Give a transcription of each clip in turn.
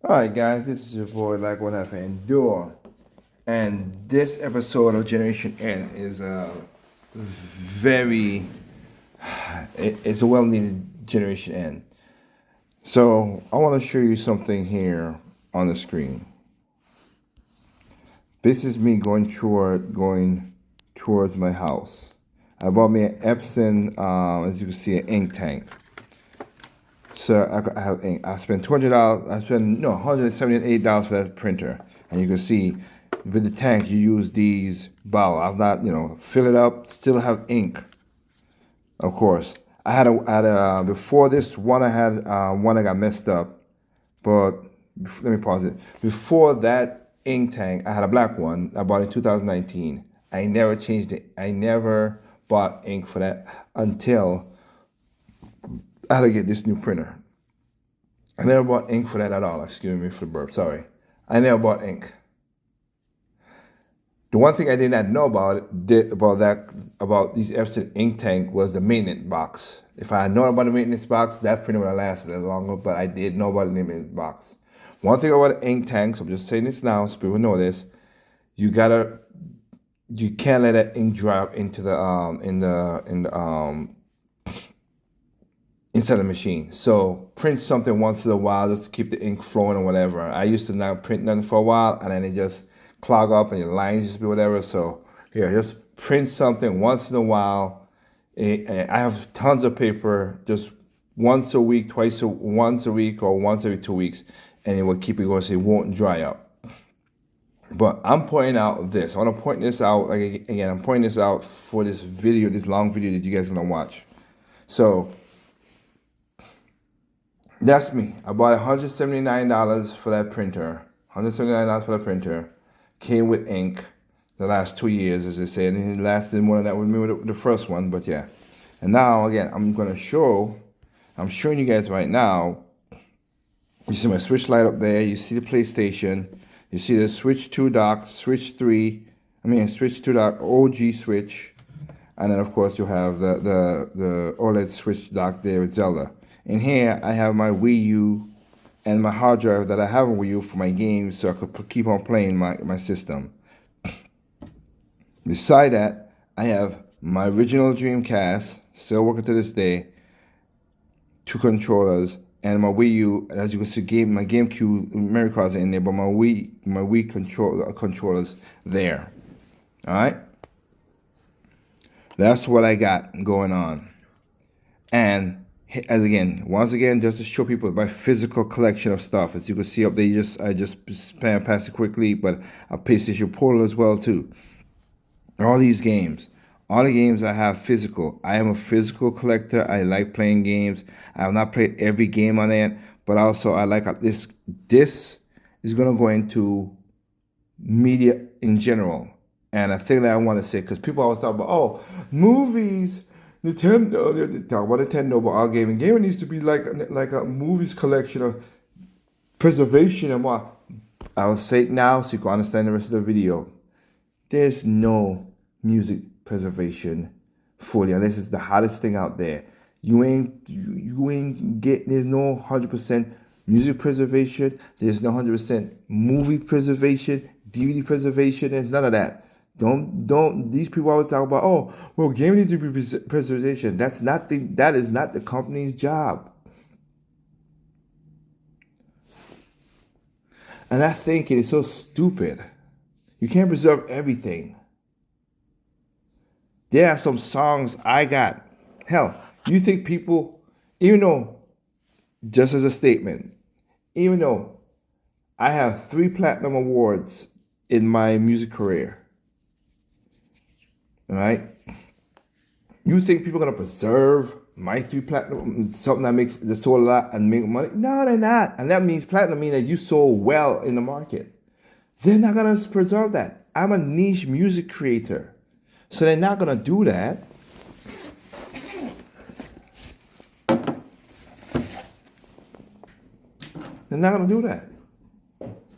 All right, guys, this is your boy, like what I've endure, and this episode of Generation N is very, it's a well-needed Generation N. So I want to show you something here on the screen. This is me going towards my house. I bought me an Epson, as you can see, an ink tank. So I have ink. I spent $200. I spent no $178 for that printer, and you can see with the tank you use these bottle. I've not fill it up. Still have ink, of course. I had a before this one. I had one that got messed up, but let me pause it. Before that ink tank, I had a black one. I bought it in 2019. I never changed it. I never bought ink for that until I had to get this new printer. I never bought ink for that at all. Excuse me for the burp. Sorry. I never bought ink. The one thing I did not know about these Epson ink tank was the maintenance box. If I had known about the maintenance box, that printer would have lasted a little longer, but I did know about the maintenance box. One thing about ink tanks, I'm just saying this now so people know this, you gotta you can't let that ink drop into the inside the machine. So print something once in a while just to keep the ink flowing or whatever. I used to not print nothing for a while and then it just clog up and your lines just be whatever. So here, just print something once in a while. I have tons of paper, just once a week, once a week or once every 2 weeks, and it will keep it going so it won't dry up. But I'm pointing out this. I want to point this out again. I'm pointing this out for this video, this long video that you guys are gonna watch. So that's me. I bought $179 for that printer. $179 for the printer. Came with ink the last 2 years, as they say. And it lasted more than that with me with the first one, but yeah. And now, again, I'm showing you guys right now. You see my switch light up there. You see the PlayStation. You see the Switch 2 dock, Switch 2 dock OG Switch. And then, of course, you have the OLED Switch dock there with Zelda. In here, I have my Wii U and my hard drive that I have on Wii U for my games so I could keep on playing my system. Beside that, I have my original Dreamcast, still working to this day, 2 controllers, and my Wii U. As you can see, my GameCube memory cards are in there, but my Wii controllers there. All right, that's what I got going on. And once again, just to show people my physical collection of stuff. As you can see up there, I just pass it quickly, but a PlayStation Portal as well too. All these games, all the games I have physical. I am a physical collector. I like playing games. I have not played every game on it, but also I like this. This is gonna go into media in general. And a thing that I want to say, because people always talk about, movies, Nintendo, they talk about Nintendo, but our gaming needs to be like a movies collection of preservation and what. I will say it now so you can understand the rest of the video. There's no music preservation fully, unless it's the hottest thing out there. You ain't get. There's no 100% music preservation. There's no 100% movie preservation, DVD preservation. There's none of that. Don't. These people always talk about, oh, well, game needs to be preservation. That is not the company's job. And I think it is so stupid. You can't preserve everything. There are some songs I got. Hell, you think people, even though, just as a statement, even though I have 3 platinum awards in my music career, all right? You think people are gonna preserve my 3 platinum, something that sold a lot and make money? No, they're not. And that means platinum means that you sold well in the market. They're not gonna preserve that. I'm a niche music creator. So they're not gonna do that. They're not gonna do that.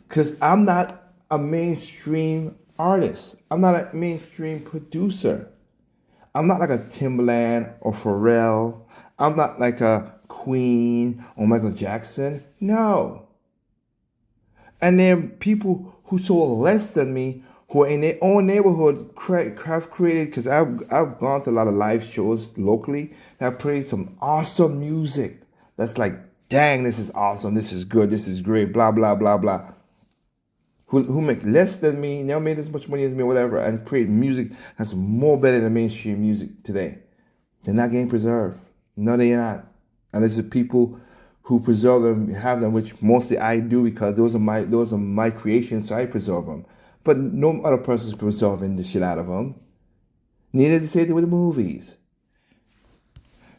Because I'm not a mainstream artist. I'm not a mainstream producer. I'm not like a Timbaland or Pharrell. I'm not like a Queen or Michael Jackson. No. And then people who sold less than me, who are in their own neighborhood, have created, because I've gone to a lot of live shows locally that have created some awesome music. That's like, dang, this is awesome, this is good, this is great, blah, blah, blah, blah. Who make less than me, never made as much money as me, whatever, and create music that's more better than mainstream music today. They're not getting preserved. No, they're not. And this is people who preserve them, have them, which mostly I do because those are my creations, so I preserve them. But no other person's preserving the shit out of them. Neither to say with the movies.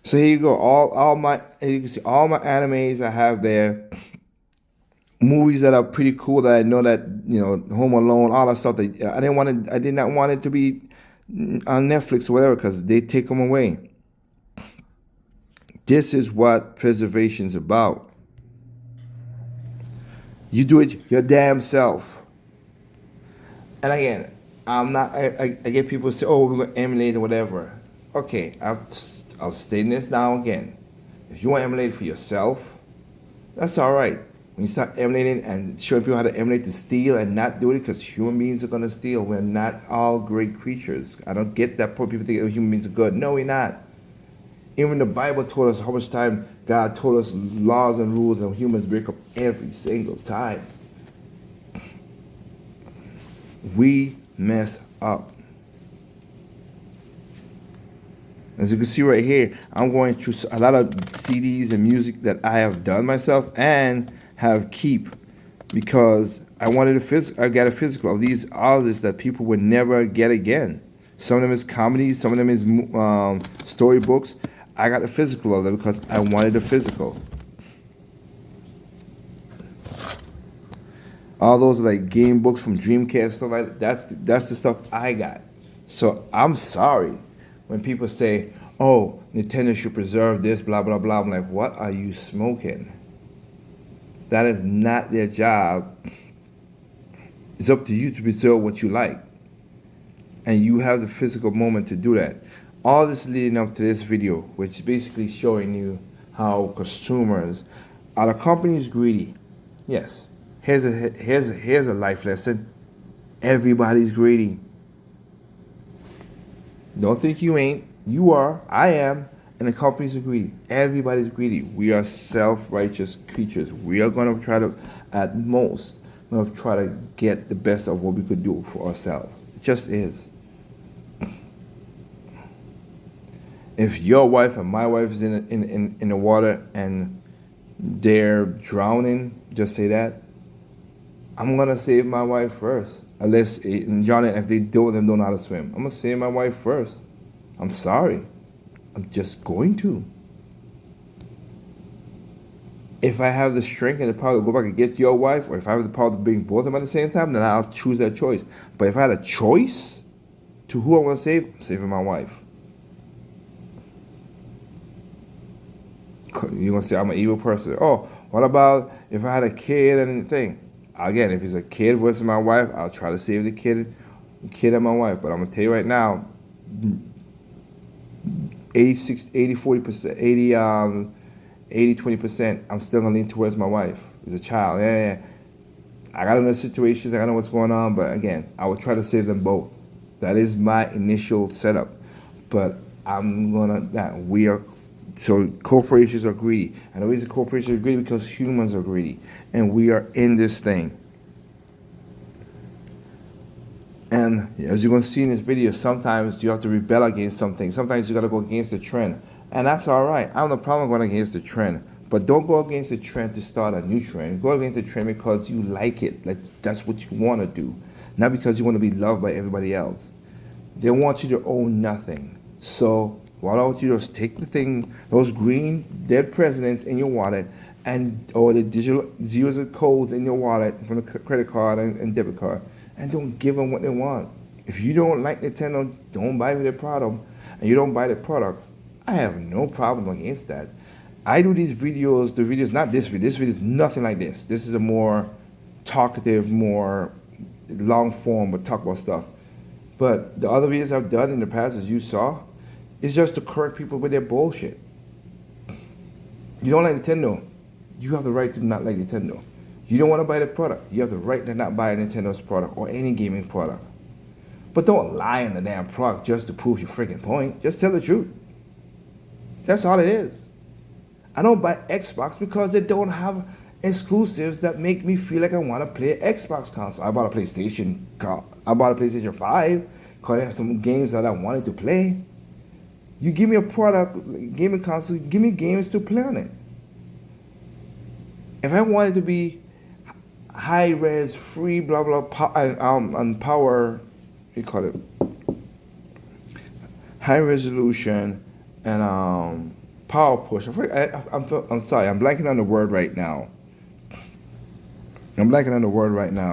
So here you go. You can see all my animes I have there. Movies that are pretty cool that I know that, Home Alone, all that stuff that I did not want it to be on Netflix or whatever because they take them away. This is what preservation is about. You do it your damn self. And again, I'm not. I get people say, "Oh, we're gonna emulate or whatever." Okay, I'll state this now again. If you want to emulate for yourself, that's all right. When you start emulating and showing people how to emulate to steal and not do it because human beings are gonna steal. We're not all great creatures. I don't get that. Poor people think human beings are good. No, we're not. Even the Bible told us how much time God told us laws and rules and humans break up every single time. We mess up. As you can see right here, I'm going through a lot of CDs and music that I have done myself and have keep because I wanted I got a physical of these artists that people would never get again. Some of them is comedy, some of them is storybooks. I got the physical of them because I wanted the physical. All those are like game books from Dreamcast stuff like that. That's the stuff I got. So I'm sorry when people say, "Oh, Nintendo should preserve this," blah blah blah. I'm like, what are you smoking? That is not their job. It's up to you to preserve what you like, and you have the physical moment to do that. All this leading up to this video, which is basically showing you how consumers are the companies greedy. Yes. Here's a life lesson. Everybody's greedy. Don't think you ain't. You are. I am. And the companies are greedy. Everybody's greedy. We are self-righteous creatures. We are going to try to, at most, we're going to try to get the best of what we could do for ourselves. It just is. If your wife and my wife is in the water and they're drowning, just say that. I'm gonna save my wife first. Unless Johnny, if they don't know how to swim, I'm gonna save my wife first. I'm sorry. I'm just going to. If I have the strength and the power to go back and get your wife, or if I have the power to bring both of them at the same time, then I'll choose that choice. But if I had a choice to who I'm gonna save, I'm saving my wife. You're gonna say I'm an evil person. Oh, what about if I had a kid and anything? Again, if it's a kid versus my wife, I'll try to save the kid and my wife. But I'm gonna tell you right now, 40%, 80, 20%, I'm still gonna lean towards my wife as a child. Yeah. I gotta know the situations, I gotta know what's going on, but again, I would try to save them both. That is my initial setup. But so corporations are greedy. And the reason corporations are greedy because humans are greedy. And we are in this thing. And as you're going to see in this video, sometimes you have to rebel against something. Sometimes you got to go against the trend. And that's all right. I have no problem going against the trend. But don't go against the trend to start a new trend. Go against the trend because you like it. Like that's what you want to do. Not because you want to be loved by everybody else. They want you to own nothing. So what I want you to do is take the thing, those green dead presidents in your wallet, or the digital zeros and codes in your wallet from the credit card and debit card, and don't give them what they want. If you don't like Nintendo, don't buy their product, and you don't buy the product, I have no problem against that. I do these videos, not this video. This video is nothing like this. This is a more talkative, more long form, but talk about stuff. But the other videos I've done in the past, as you saw, is just to correct people with their bullshit. You don't like Nintendo, you have the right to not like Nintendo. You don't want to buy the product. You have the right to not buy a Nintendo's product or any gaming product. But don't lie on the damn product just to prove your freaking point. Just tell the truth. That's all it is. I don't buy Xbox because they don't have exclusives that make me feel like I want to play an Xbox console. I bought a PlayStation. I bought a PlayStation 5 because they have some games that I wanted to play. You give me a product, gaming console, give me games to play on it. If I wanted to be high res, free, blah blah, and power, you call it, high resolution, and power push. I'm sorry, I'm blanking on the word right now.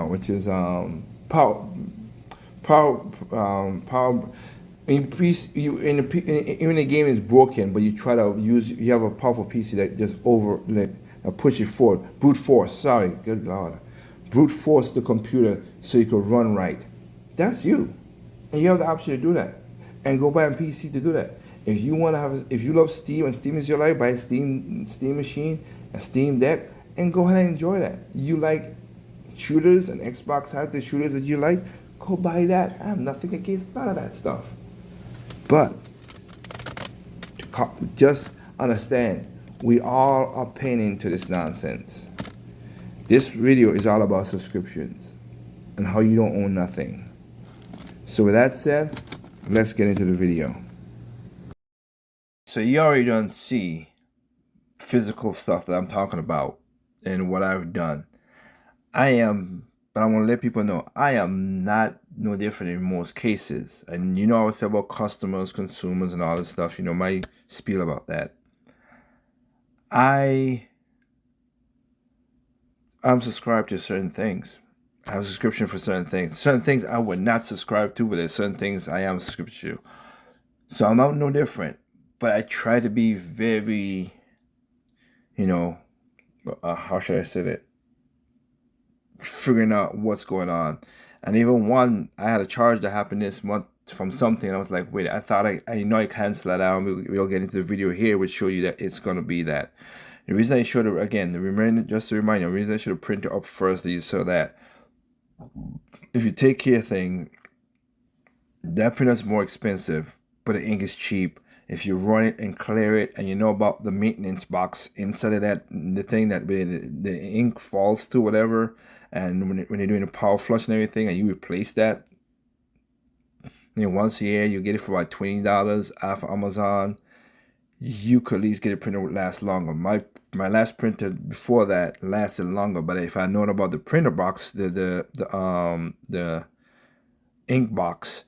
Which is power, power. Even the game is broken, but you try to use. You have a powerful PC that just push it forward. Brute force. Sorry, good lord. Brute force the computer so you can run right. That's you, and you have the option to do that, and go buy a PC to do that. If you want to if you love Steam and Steam is your life, buy a Steam machine, a Steam Deck, and go ahead and enjoy that. You like shooters, and Xbox has the shooters that you like, go buy that. I have nothing against none of that stuff. But just understand, we all are paying into this nonsense. This video is all about subscriptions and how you don't own nothing. So with that said, let's get into the video. So you already don't see physical stuff that I'm talking about and what I've done. But I want to let people know, I am not no different in most cases. And you know, I was saying about customers, consumers, and all this stuff. You know, my spiel about that. I'm subscribed to certain things. I have a subscription for certain things. Certain things I would not subscribe to, but there's certain things I am subscribed to. So I'm not no different. But I try to be very, you know, how should I say it? Figuring out what's going on. And even one, I had a charge that happened this month from something. I was like, wait, I thought I know I canceled that out. We'll get into the video here, which show you that it's going to be that. The reason I showed it, again, just to remind you, the reason I should have printed up first is so that if you take care of things, that printer's more expensive, but the ink is cheap. If you run it and clear it, and you know about the maintenance box inside of that, the thing that the ink falls to, whatever, and when you're doing a power flush and everything, and you replace that, you know, once a year, you get it for about $20 off Amazon. You could at least get a printer would last longer. My last printer before that lasted longer, but if I known about the printer box, the ink box,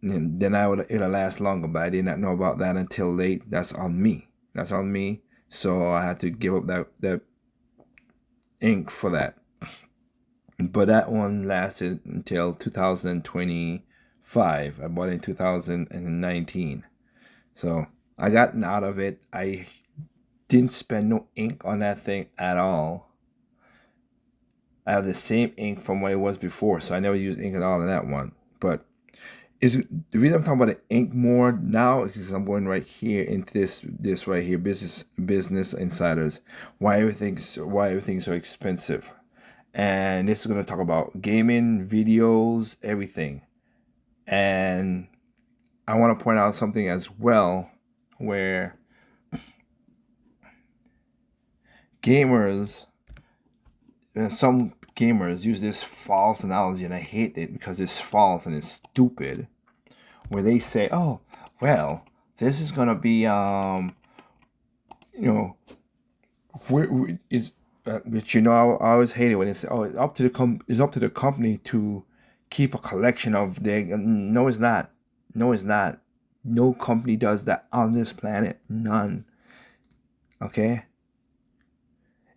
then it'll last longer. But I did not know about that until late. That's on me. So I had to give up that ink for that. But that one lasted until 2025. I bought it in 2019. So I gotten out of it. I didn't spend no ink on that thing at all. I have the same ink from what it was before, so I never used ink at all in that one. But the reason I'm talking about the ink more now is because I'm going right here into this right here, business insiders. Why everything's so expensive. And this is going to talk about gaming, videos, everything. And I want to point out something as well, where some gamers use this false analogy, and I hate it because it's false and it's stupid, where they say, oh, well, this is going to be, which, you know, I always hate it when they say, oh, it's up to the company to keep a collection of their. No, it's not. No company does that on this planet. None. Okay.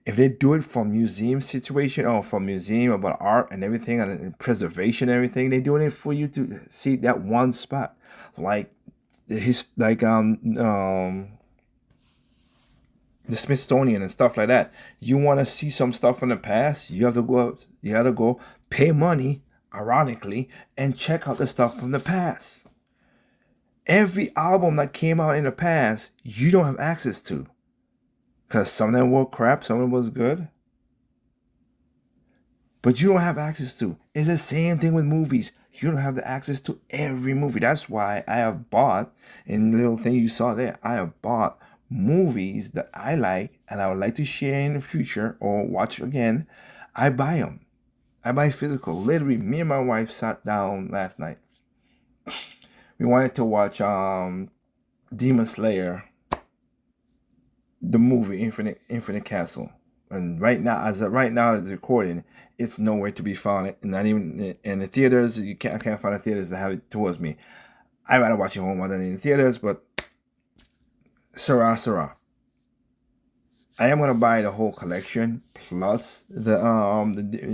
If they do it for museum situation, or for museum about art and everything, and preservation and everything, they're doing it for you to see that one spot, like the Smithsonian and stuff like that. You want to see some stuff from the past, you have to go pay money, ironically, and check out the stuff from the past. Every album that came out in the past, you don't have access to, because some of them were crap, some of them was good. but you don't have access to. It's the same thing with movies. You don't have the access to every movie. That's why I have bought, and the little thing you saw there, I have bought movies that I like and I would like to share in the future or watch again. I buy them. I buy physical. Literally, me and my wife sat down last night. We wanted to watch Demon Slayer, the movie Infinite Castle. And right now, as it's recording, it's nowhere to be found. Not even in the theaters. I can't find the theaters that have it towards me. I'd rather watch it home rather than in the theaters, but Sarah. I am gonna buy the whole collection plus the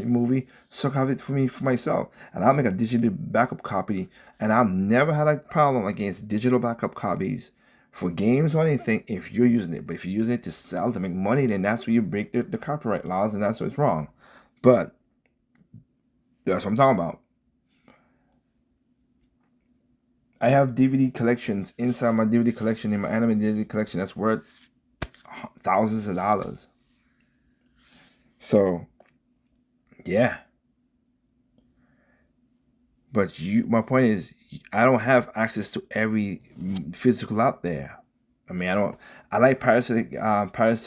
movie, so I have it for myself, and I'll make a digital backup copy. And I've never had a problem against digital backup copies for games or anything if you're using it. But if you're using it to sell to make money, then that's where you break the copyright laws, and that's what's wrong. But that's what I'm talking about. I have DVD collections inside my DVD collection, in my anime DVD collection, that's worth thousands of dollars. So, yeah. But my point is, I don't have access to every physical out there. I mean, I like Pirates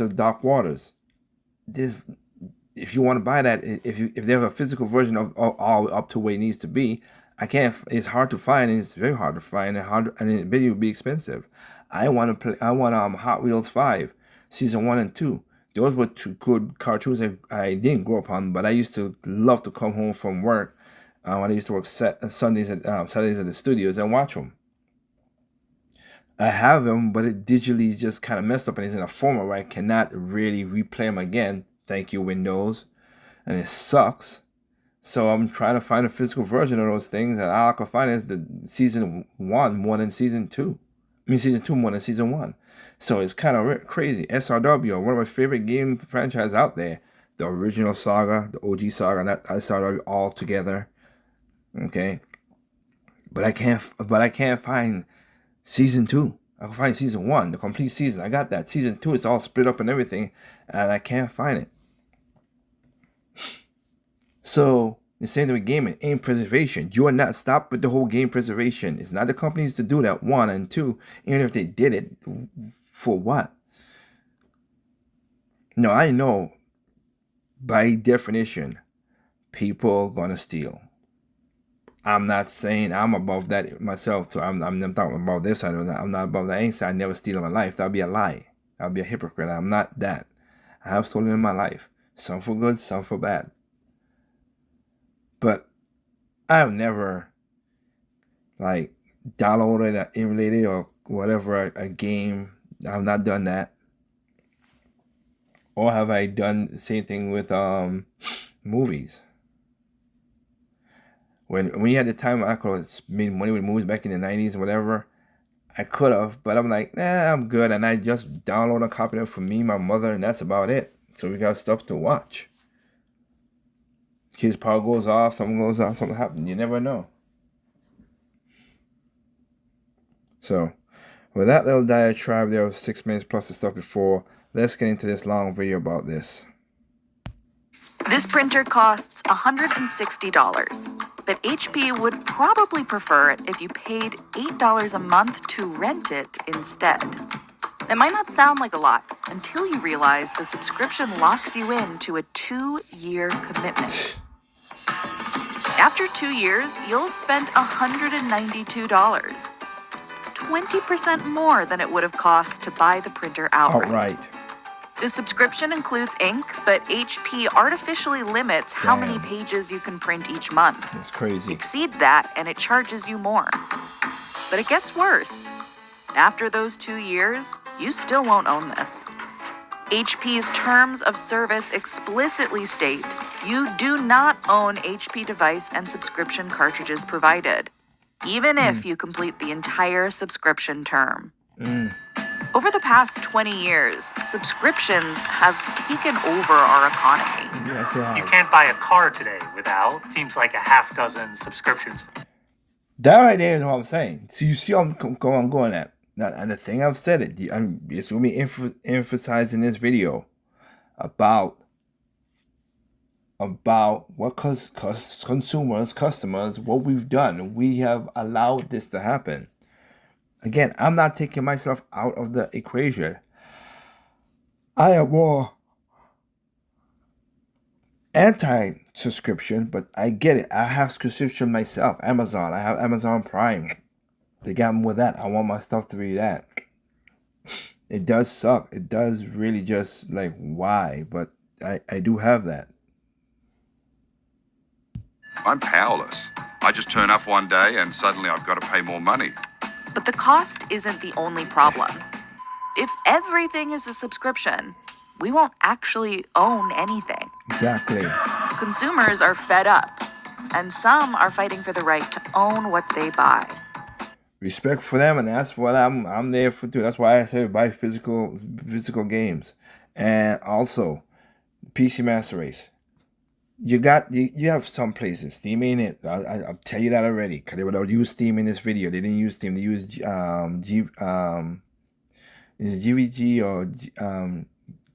of Dark Waters. This, if you want to buy that, if they have a physical version of all up to where it needs to be, I can't. It's hard to find. It's very hard to find, and it maybe will be expensive. I want to play. I want Hot Wheels 5, season 1 and 2. Those were two good cartoons I didn't grow up on, but I used to love to come home from work when I used to work Sundays Saturdays at the studios and watch them. I have them, but it digitally is just kind of messed up, and it's in a format where I cannot really replay them again. Thank you, Windows, and it sucks. So I'm trying to find a physical version of those things, and all I can find is the season 1 more than season 2. I mean, season 2 more than season 1. So it's kind of crazy. SRW, one of my favorite game franchises out there. The original Saga, the OG Saga, and that SRW all together. Okay, but I can't find season 2. I can find season 1, the complete season. I got that. Season 2, it's all split up and everything, and I can't find it. So the same thing with gaming and preservation. You are not stopped with the whole game preservation. It's not the companies to do that. 1 and 2, even if they did it, for what? No, I know. By definition, people gonna steal. I'm not saying I'm above that myself. Too. I'm talking about this side of that. I'm not above that. I ain't saying I never steal in my life. That'd be a lie. I'd be a hypocrite. I'm not that. I have stolen in my life. Some for good, some for bad. But I've never downloaded, emulated, or whatever a game. I've not done that. Or have I done the same thing with movies? When you had the time I could have made money with movies back in the 90s or whatever, I could have, but I'm like, nah, I'm good. And I just download a copy of it for me, my mother, and that's about it. So we got stuff to watch. Kids' power goes off, something goes off, something happens. You never know. So, with that little diatribe there of 6 minutes plus the stuff before, let's get into this long video about this. This printer costs $160, but HP would probably prefer it if you paid $8 a month to rent it instead. It might not sound like a lot until you realize the subscription locks you into a 2-year commitment. After 2 years, you'll have spent $192, 20% more than it would have cost to buy the printer outright. The subscription includes ink, but HP artificially limits how many pages you can print each month. That's crazy. Exceed that, and it charges you more. But it gets worse. After those 2 years, you still won't own this. HP's terms of service explicitly state you do not own HP device and subscription cartridges provided, even if you complete the entire subscription term. Over the past 20 years, subscriptions have taken over our economy. Yes, they have. You can't buy a car today without, seems like, a half dozen subscriptions. That right there is what I'm saying. So you see I'm going at. Now, and the thing I've said it, it's going to be emphasized in this video about about what consumers, customers, what we've done. We have allowed this to happen. Again, I'm not taking myself out of the equation. I am more anti-subscription, but I get it. I have subscription myself. Amazon. I have Amazon Prime. They got me with that. I want my stuff to be that. It does suck. It does really just like why, but I do have that. I'm powerless. I just turn up one day and suddenly I've got to pay more money. But the cost isn't the only problem. If everything is a subscription, we won't actually own anything. Exactly. Consumers are fed up, and some are fighting for the right to own what they buy. Respect for them, and that's what I'm there for too. That's why I say buy physical games, and also PC Master Race. You have some places Steam ain't it. I'll tell you that already, because they would use Steam in this video. They didn't use Steam. They used is it GVG or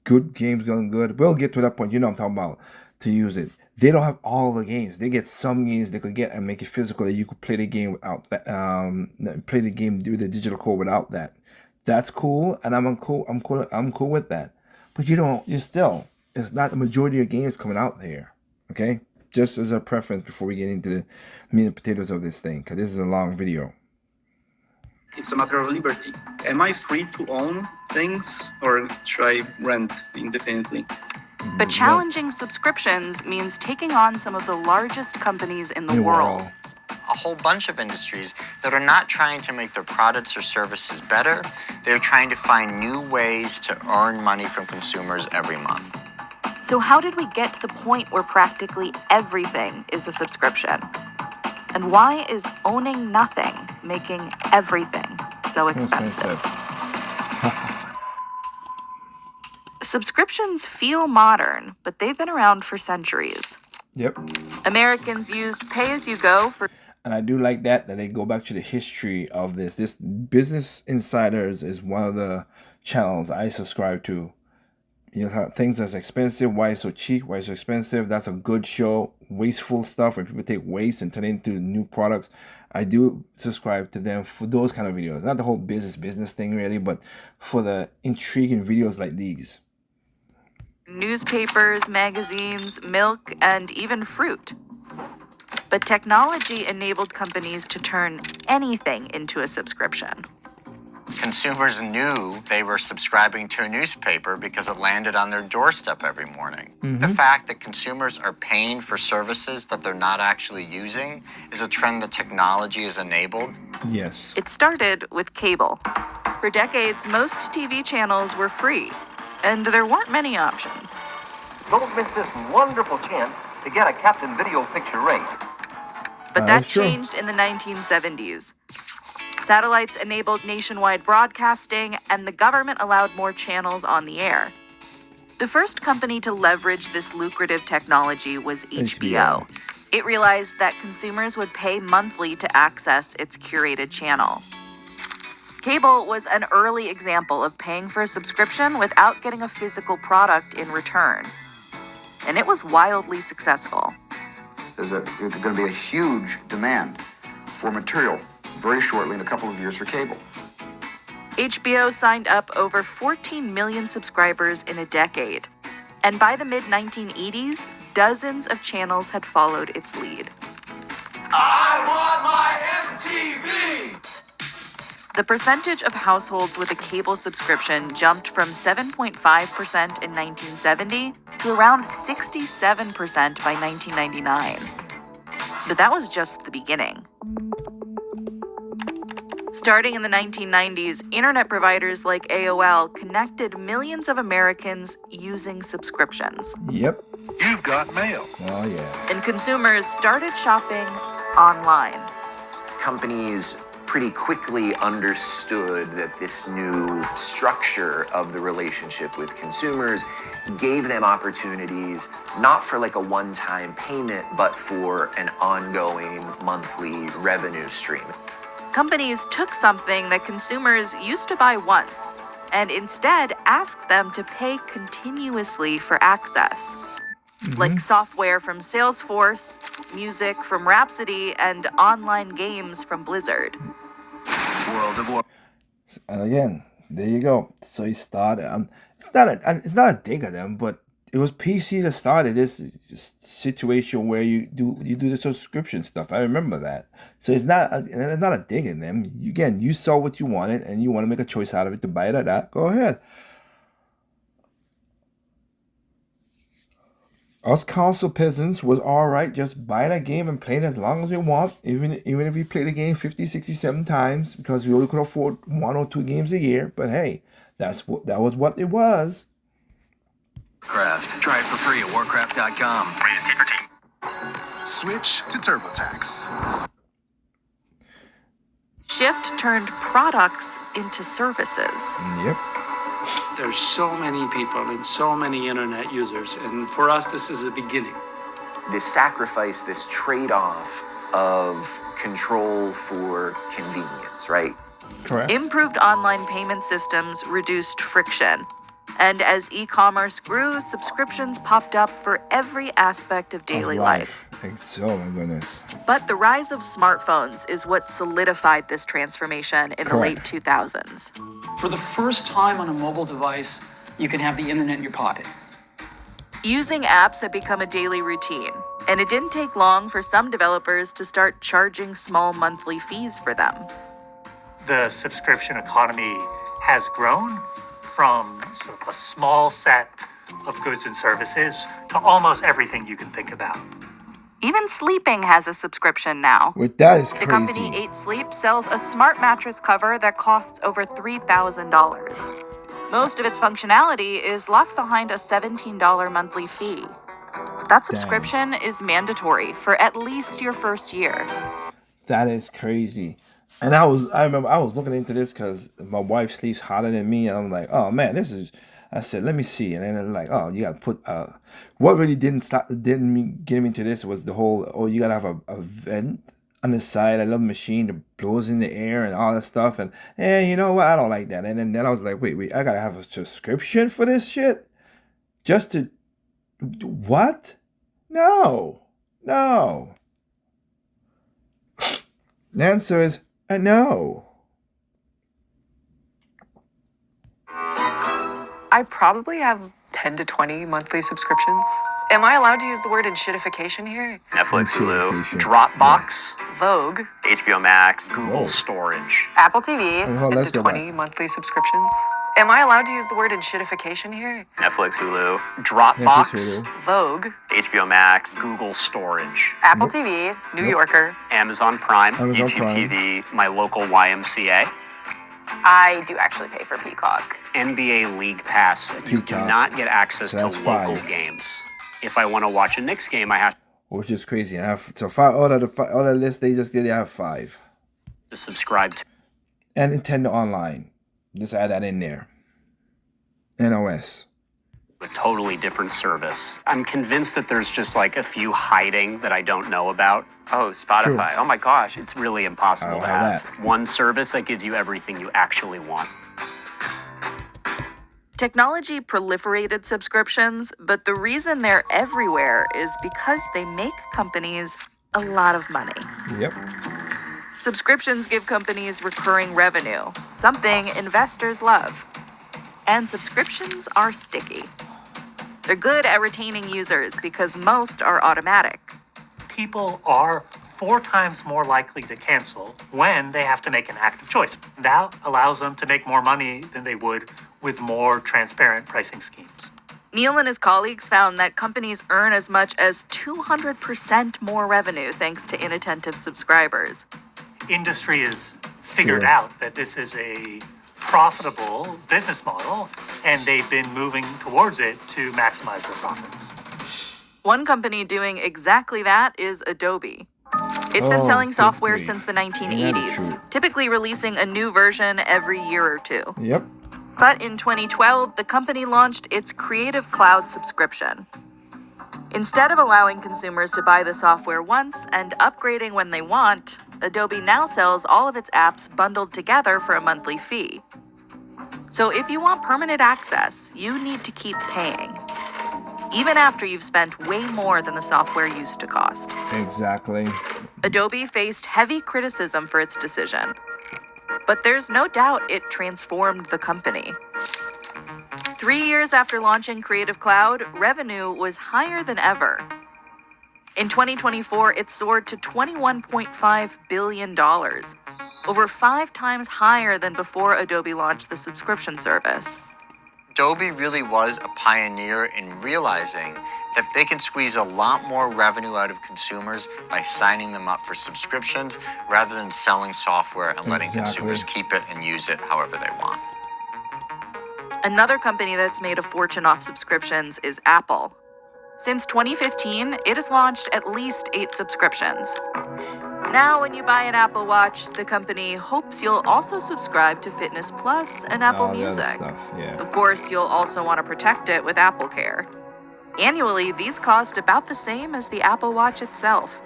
Good Games Going Good. We'll get to that point. You know what I'm talking about, to use it. They don't have all the games. They get some games they could get and make it physical that you could play the game without that. Play the game with the digital code without that. That's cool, and I'm cool with that. But it's not the majority of games coming out there. Okay, just as a preference before we get into the meat and potatoes of this thing, because this is a long video. It's a matter of liberty. Am I free to own things, or should I rent indefinitely? But challenging subscriptions means taking on some of the largest companies in the world. A whole bunch of industries that are not trying to make their products or services better. They're trying to find new ways to earn money from consumers every month. So how did we get to the point where practically everything is a subscription? And why is owning nothing making everything so expensive? Subscriptions feel modern, but they've been around for centuries. Yep. Americans used pay-as-you-go for... And I do like that they go back to the history of this. This Business Insiders is one of the channels I subscribe to. You know, things that's expensive, why it's so cheap, why it's so expensive. That's a good show. Wasteful stuff, where people take waste and turn it into new products. I do subscribe to them for those kind of videos. Not the whole business thing really, but for the intriguing videos like these. Newspapers, magazines, milk, and even fruit. But technology enabled companies to turn anything into a subscription. Consumers knew they were subscribing to a newspaper because it landed on their doorstep every morning. The fact that consumers are paying for services that they're not actually using is a trend that technology has enabled. Yes. It started with cable. For decades, most TV channels were free, and there weren't many options. Don't miss this wonderful chance to get a Captain Video picture ring. But that changed in the 1970s. Satellites enabled nationwide broadcasting, and the government allowed more channels on the air. The first company to leverage this lucrative technology was HBO. It realized that consumers would pay monthly to access its curated channel. Cable was an early example of paying for a subscription without getting a physical product in return. And it was wildly successful. There's going to be a huge demand for material very shortly, in a couple of years, for cable. HBO signed up over 14 million subscribers in a decade. And by the mid-1980s, dozens of channels had followed its lead. I want my MTV! The percentage of households with a cable subscription jumped from 7.5% in 1970 to around 67% by 1999. But that was just the beginning. Starting in the 1990s, internet providers like AOL connected millions of Americans using subscriptions. Yep. You've got mail. Oh, yeah. And consumers started shopping online. Companies pretty quickly understood that this new structure of the relationship with consumers gave them opportunities, not for like a one-time payment, but for an ongoing monthly revenue stream. Companies took something that consumers used to buy once and instead asked them to pay continuously for access. like software from Salesforce, music from Rhapsody, and online games from Blizzard. World of War. And again, there you go. So he started. It's not a dig at them, but it was PC that started this situation where you do the subscription stuff. I remember that. So it's not a dig at them. Again, you saw what you wanted, and you want to make a choice out of it to buy it or not. Go ahead. Us console peasants was alright just buying a game and playing as long as we want, even if we play the game 50, 67 times because we only could afford 1 or 2 games a year. But hey, that was what it was. Warcraft. Try it for free at warcraft.com. Switch to TurboTax. Shift turned products into services. Yep. There's so many people and so many internet users, and for us, this is a beginning. This sacrifice, this trade-off of control for convenience, right? Correct. Improved online payment systems reduced friction. And as e-commerce grew, subscriptions popped up for every aspect of daily life. Oh my goodness. But the rise of smartphones is what solidified this transformation in the late 2000s. For the first time on a mobile device, you can have the internet in your pocket. Using apps had become a daily routine, and it didn't take long for some developers to start charging small monthly fees for them. The subscription economy has grown from sort of a small set of goods and services to almost everything you can think about. Even sleeping has a subscription now. With that is The crazy. company 8 Sleep sells a smart mattress cover that costs over $3,000. Most of its functionality is locked behind a $17 monthly fee. That subscription is mandatory for at least your first year. That is crazy. And I remember I was looking into this because my wife sleeps hotter than me, and I'm like, oh man, I said, let me see, and then they're like, oh, you gotta put. What really didn't get me into this was the whole, you gotta have a vent on the side, a little machine that blows in the air and all that stuff, and you know what, I don't like that. And then I was like, wait, I gotta have a subscription for this shit, just to what? No. The answer is no. I probably have 10 to 20 monthly subscriptions. Am I allowed to use the word enshittification here? Netflix, Hulu, Dropbox, Vogue, HBO Max, Google Storage. Apple TV, Oh, 10 let's to go 20 monthly subscriptions. Am I allowed to use the word enshittification here? Netflix, Hulu, Dropbox, Netflix, Vogue, HBO Max, Google Storage, Apple TV, New Yorker. Amazon Prime, Amazon YouTube Prime. TV, my local YMCA, I do actually pay for Peacock. NBA League Pass. You do Peacock. not get access to That's local 5. games. If I want to watch a Knicks game, I have Which is crazy. I have so far out of the list they just did. I have 5. to subscribe to And Nintendo Online. Just add that in there. NOS. a totally different service. I'm convinced that there's just like a few hiding that I don't know about. Oh, Spotify. True. Oh my gosh, it's really impossible I to don't have have one service that gives you everything you actually want. Technology proliferated subscriptions, but the reason they're everywhere is because they make companies a lot of money. Yep. Subscriptions give companies recurring revenue, something investors love. And subscriptions are sticky. They're good at retaining users because most are automatic. People are 4 times more likely to cancel when they have to make an active choice. That allows them to make more money than they would with more transparent pricing schemes. Neil and his colleagues found that companies earn as much as 200% more revenue thanks to inattentive subscribers. Industry has figured out that this is a profitable business model, and they've been moving towards it to maximize their profits. One company doing exactly that is Adobe. It's been selling software since the 1980s, typically releasing a new version every year or 2. Yep. But in 2012, the company launched its Creative Cloud subscription. Instead of allowing consumers to buy the software once and upgrading when they want, Adobe now sells all of its apps bundled together for a monthly fee. So if you want permanent access, you need to keep paying. even after you've spent way more than the software used to cost. Exactly. Adobe faced heavy criticism for its decision, but there's no doubt it transformed the company. 3 years after launching Creative Cloud, revenue was higher than ever. In 2024, it soared to $21.5 billion, over 5 times higher than before Adobe launched the subscription service. Adobe really was a pioneer in realizing that they can squeeze a lot more revenue out of consumers by signing them up for subscriptions rather than selling software and letting consumers keep it and use it however they want. Another company that's made a fortune off subscriptions is Apple. Since 2015, it has launched at least 8 subscriptions. Now, when you buy an Apple Watch, the company hopes you'll also subscribe to Fitness Plus and Apple Music. Of course, you'll also want to protect it with Apple Care. Annually, these cost about the same as the Apple Watch itself.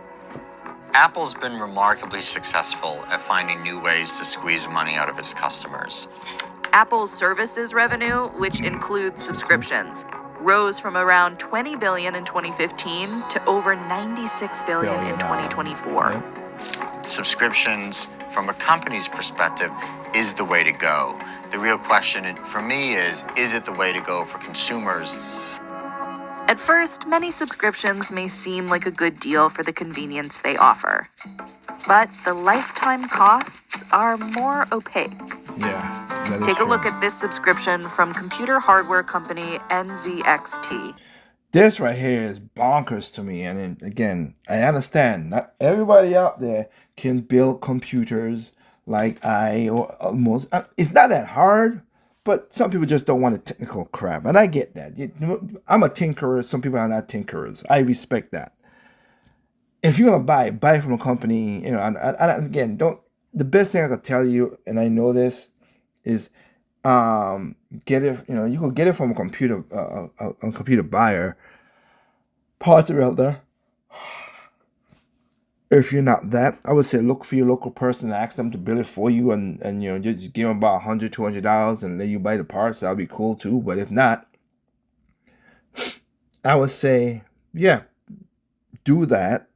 Apple's been remarkably successful at finding new ways to squeeze money out of its customers. Apple's services revenue, which includes subscriptions, rose from around $20 billion in 2015 to over $96 billion in 2024. Subscriptions, from a company's perspective, is the way to go. The real question for me is it the way to go for consumers? At first, many subscriptions may seem like a good deal for the convenience they offer. But the lifetime costs are more opaque. Yeah. Take a look at this subscription from computer hardware company NZXT. This right here is bonkers to me. And then, again, I understand not everybody out there can build computers like I or almost. It's not that hard, but some people just don't want the technical crap. And I get that. I'm a tinkerer. Some people are not tinkerers. I respect that. If you're going to buy from a company, again, the best thing I could tell you, and I know this, is get it, you can get it from a computer buyer, parts are out there. If you're not that, I would say look for your local person and ask them to build it for you, and just give them about $100, $200 and let you buy the parts. That'll be cool too. But if not, I would say, yeah, do that.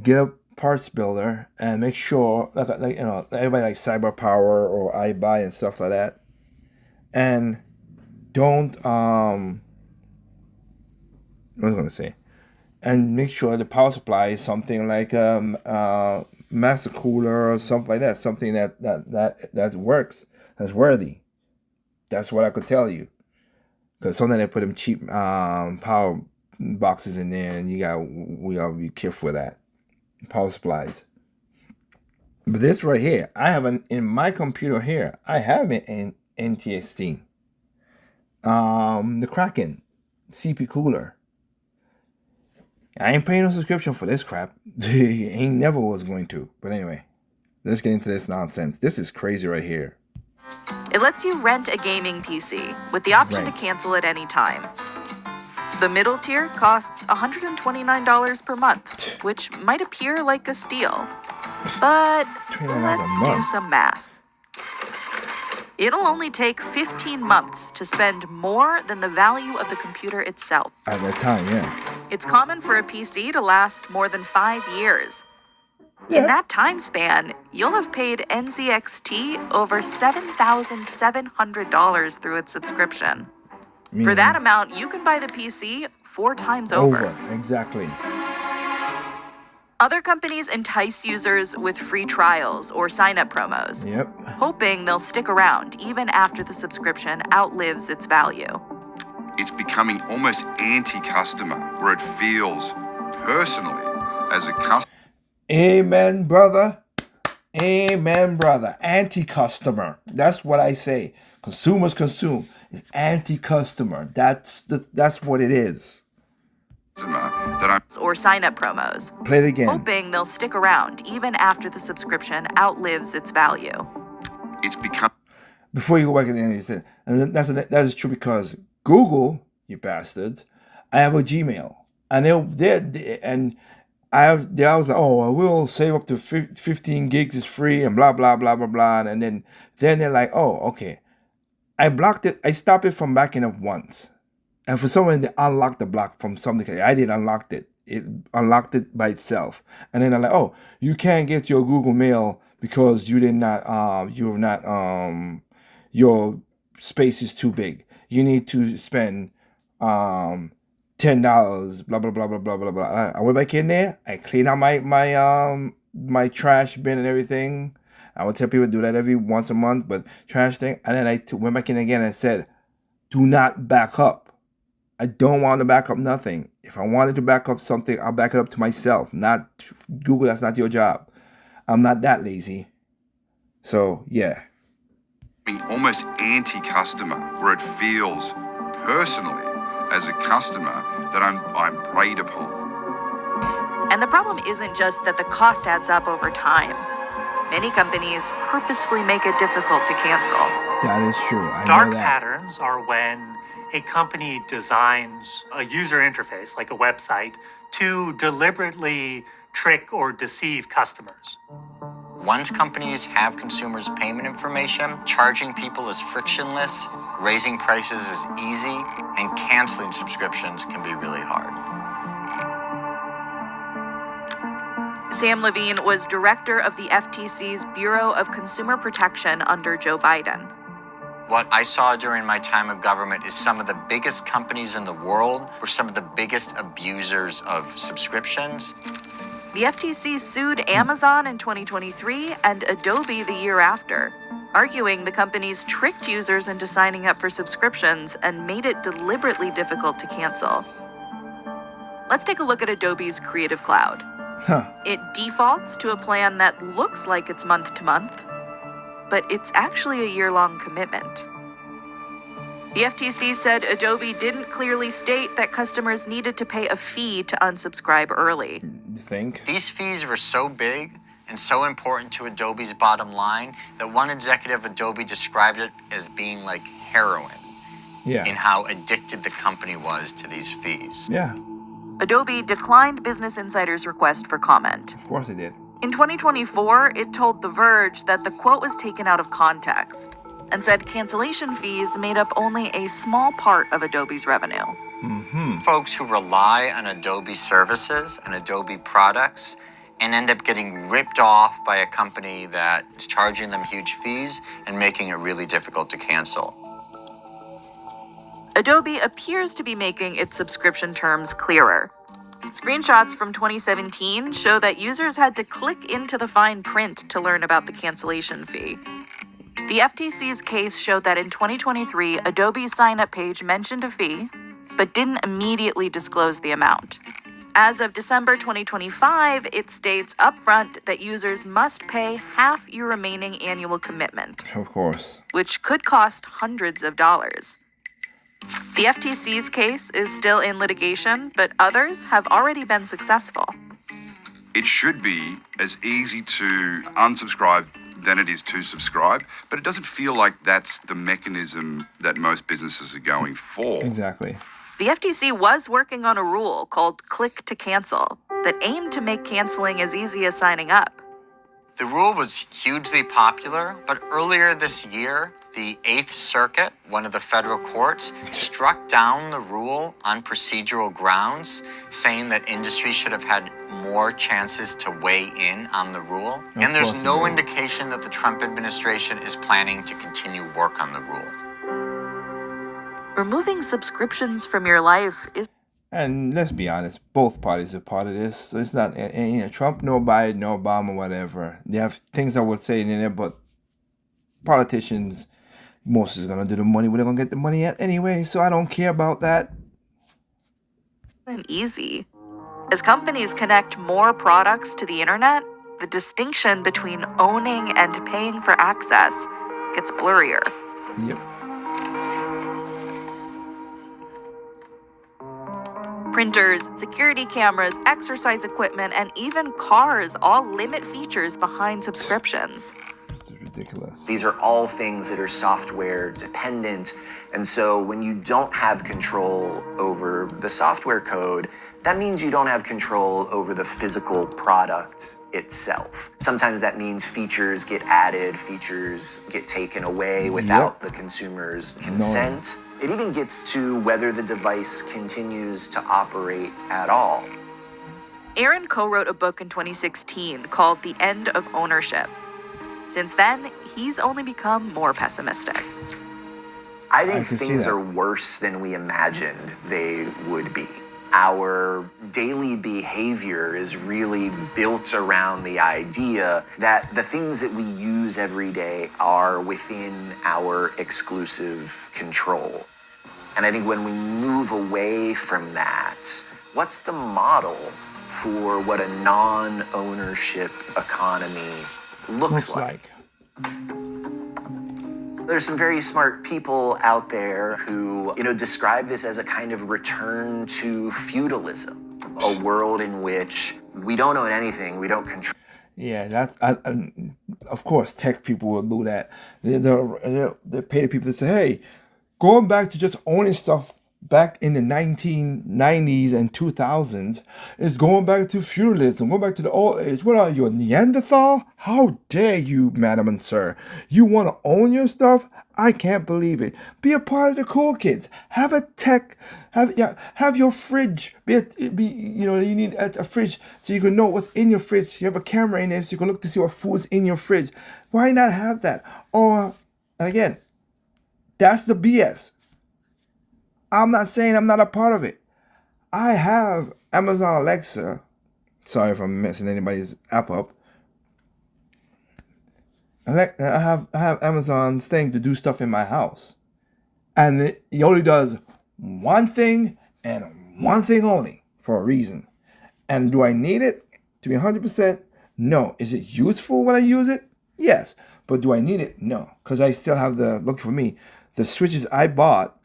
Get a parts builder and make sure, everybody like Cyber Power or iBuy and stuff like that, and don't what was I gonna say? And make sure the power supply is something like master cooler or something like that, something that works, that's worthy. That's what I could tell you. Because sometimes they put them cheap power boxes in there, and we gotta be careful with that. Power supplies. But this right here, I have in my computer here, I have an NTSC. The Kraken CP cooler. I ain't paying no subscription for this crap. Ain't never was going to. But anyway, let's get into this nonsense. This is crazy right here. It lets you rent a gaming PC with the option to cancel at any time. The middle tier costs $129 per month, which might appear like a steal. But let's do some math. It'll only take 15 months to spend more than the value of the computer itself. At that time, yeah. It's common for a PC to last more than 5 years. Yeah. In that time span, you'll have paid NZXT over $7,700 through its subscription. For that amount, you can buy the PC 4 times over. Exactly. Other companies entice users with free trials or sign-up promos, hoping they'll stick around even after the subscription outlives its value. It's becoming almost anti-customer, where it feels personally as a customer. Amen, brother. Amen, brother. Anti-customer. That's what I say. Consumers consume. It's anti-customer. That's what it is. Or sign-up promos. Play it again. Hoping they'll stick around even after the subscription outlives its value. It's become. Before you go back to the end, you said, and that is true because Google, you bastards, I have a Gmail, and they was like, oh, we'll save up to 15 gigs is free and blah blah blah blah blah, and then they're like, oh, okay. I blocked it. I stopped it from backing up once. And for someone to unlock the block from something, I didn't unlock it. It unlocked it by itself. And then I'm like, oh, you can't get your Google Mail because you did not, your space is too big. You need to spend $10, blah, blah, blah, blah, blah, blah, blah. I went back in there. I cleaned out my trash bin and everything. I would tell people to do that every once a month, but trash thing. And then I went back in again and said, do not back up. I don't want to back up nothing. If I wanted to back up something, I'll back it up to myself, not Google. That's not your job. I'm not that lazy. So, yeah. Almost anti-customer, where it feels personally as a customer that I'm preyed upon. And the problem isn't just that the cost adds up over time. Many companies purposefully make it difficult to cancel. That is true. I Dark know that. patterns are when a company designs a user interface, like a website, to deliberately trick or deceive customers. Once companies have consumers' payment information, charging people is frictionless, raising prices is easy, and canceling subscriptions can be really hard. Sam Levine was director of the FTC's Bureau of Consumer Protection under Joe Biden. What I saw during my time of government is some of the biggest companies in the world were some of the biggest abusers of subscriptions. The FTC sued Amazon in 2023 and Adobe the year after, arguing the companies tricked users into signing up for subscriptions and made it deliberately difficult to cancel. Let's take a look at Adobe's Creative Cloud. It defaults to a plan that looks like it's month to month, but it's actually a year-long commitment. The FTC said Adobe didn't clearly state that customers needed to pay a fee to unsubscribe early. You think? These fees were so big and so important to Adobe's bottom line that one executive of Adobe described it as being like heroin in how addicted the company was to these fees. Yeah. Adobe declined Business Insider's request for comment. Of course it did. In 2024, it told The Verge that the quote was taken out of context and said cancellation fees made up only a small part of Adobe's revenue. Folks who rely on Adobe services and Adobe products and end up getting ripped off by a company that is charging them huge fees and making it really difficult to cancel. Adobe appears to be making its subscription terms clearer. Screenshots from 2017 show that users had to click into the fine print to learn about the cancellation fee. The FTC's case showed that in 2023, Adobe's sign-up page mentioned a fee, but didn't immediately disclose the amount. As of December 2025, it states upfront that users must pay half your remaining annual commitment, Of course. which could cost hundreds of dollars. The FTC's case is still in litigation, but others have already been successful. It should be as easy to unsubscribe than it is to subscribe, but it doesn't feel like that's the mechanism that most businesses are going for. Exactly. The FTC was working on a rule called Click to Cancel that aimed to make canceling as easy as signing up. The rule was hugely popular, but earlier this year, the Eighth Circuit, one of the federal courts, struck down the rule on procedural grounds, saying that industry should have had more chances to weigh in on the rule. And there's no indication that the Trump administration is planning to continue work on the rule. Removing subscriptions from your life is... And let's be honest, both parties are part of this. So it's not, Trump, no Biden, no Obama, whatever. They have things I would say in there, but politicians, most is going to do the money where they're going to get the money at anyway. So I don't care about that. Easy. As companies connect more products to the internet, the distinction between owning and paying for access gets blurrier. Yep. Printers, security cameras, exercise equipment, and even cars all limit features behind subscriptions. It's ridiculous. These are all things that are software dependent. And so when you don't have control over the software code, that means you don't have control over the physical product itself. Sometimes that means features get added, features get taken away without the consumer's consent. It even gets to whether the device continues to operate at all. Aaron co-wrote a book in 2016 called The End of Ownership. Since then, he's only become more pessimistic. I think things are worse than we imagined they would be. Our daily behavior is really built around the idea that the things that we use every day are within our exclusive control. And I think when we move away from that, what's the model for what a non-ownership economy looks like? There's some very smart people out there who, describe this as a kind of return to feudalism, a world in which we don't own anything, we don't control. Yeah, of course, tech people will do that. They pay the people to say, hey, going back to just owning stuff back in the 1990s and 2000s is going back to feudalism, going back to the old age. What are you, a Neanderthal? How dare you, madam and sir? You want to own your stuff? I can't believe it. Be a part of the cool kids. Have a tech. Have your fridge. You need a fridge so you can know what's in your fridge. You have a camera in there so you can look to see what food's in your fridge. Why not have that? And again, that's the BS. I'm not saying I'm not a part of it. I have Amazon Alexa. Sorry if I'm messing anybody's app up. I have Amazon's thing to do stuff in my house. And it only does one thing and one thing only for a reason. And do I need it? To be 100%, no. Is it useful when I use it? Yes. But do I need it? No. Because I still have look for me, the switches I bought